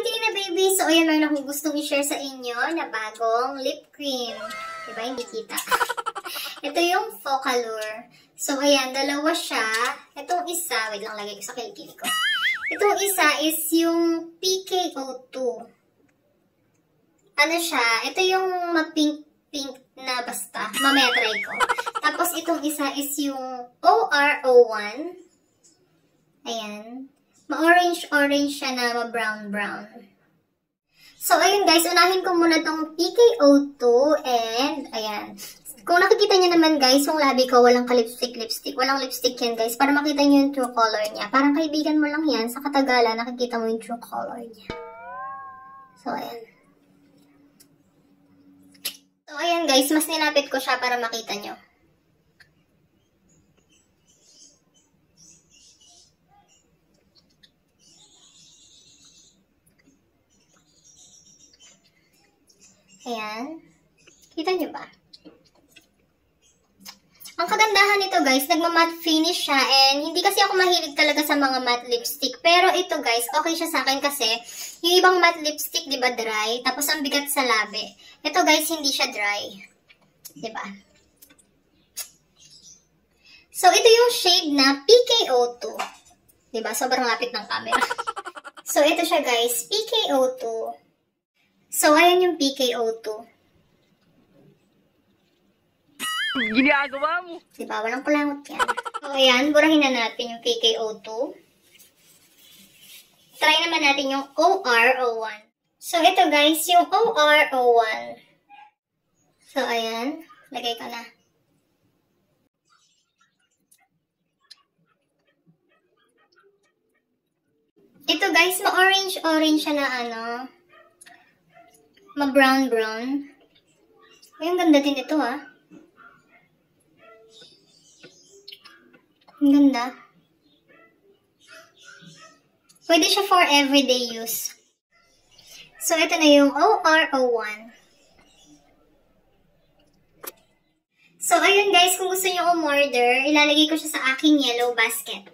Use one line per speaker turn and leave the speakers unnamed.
Tina baby! So, ayan, meron akong gustong i-share sa inyo na bagong lip cream. Diba? Hindi kita. Ito yung Focallure. So, ayan, dalawa siya. Itong isa, wait lang, lagay ko sa kilikili ko. Itong isa is yung PKO2. Ano siya? Ito yung ma-pink na basta. Mamaya try ko. Tapos, itong isa is yung OR01. Ayan. Ma-orange-orange siya na ma-brown-brown. So, ayun guys, unahin ko muna tong PKO2 and, ayan. Kung nakikita niyo naman guys, yung labi ko, walang ka-lipstick. Walang lipstick yan guys, para makita niyo yung true color niya. Parang kaibigan mo lang yan, sa katagalan, nakikita mo yung true color niya. So, ayan. So, ayan guys, mas nilapit ko siya para makita niyo. Ayan. Kita nyo ba? Ang kagandahan nito guys, nagma-matte finish siya and hindi kasi ako mahilig talaga sa mga matte lipstick. Pero ito guys, okay siya sa akin kasi yung ibang matte lipstick, di ba dry? Tapos ang bigat sa labi. Ito guys, hindi siya dry. Di ba? So ito yung shade na PKO2. Di ba? Sobrang lapit ng camera. So ito siya guys, PKO2. So, ayan yung PKO2.
Ginagawa mo.
Diba? Walang kulangot yan. So, ayan. Burahin na natin yung PKO2. Try naman natin yung OR01. So, ito guys, yung OR01. So, ayan. Lagay ko na. Ito guys, ma-orange-orange siya na ano. Ma-brown-brown. Ay, ang ganda din ito, ha. Ang ganda. Pwede siya for everyday use. So, ito na yung OR01. So, ayun guys, kung gusto nyo umorder, ilalagay ko siya sa aking yellow basket.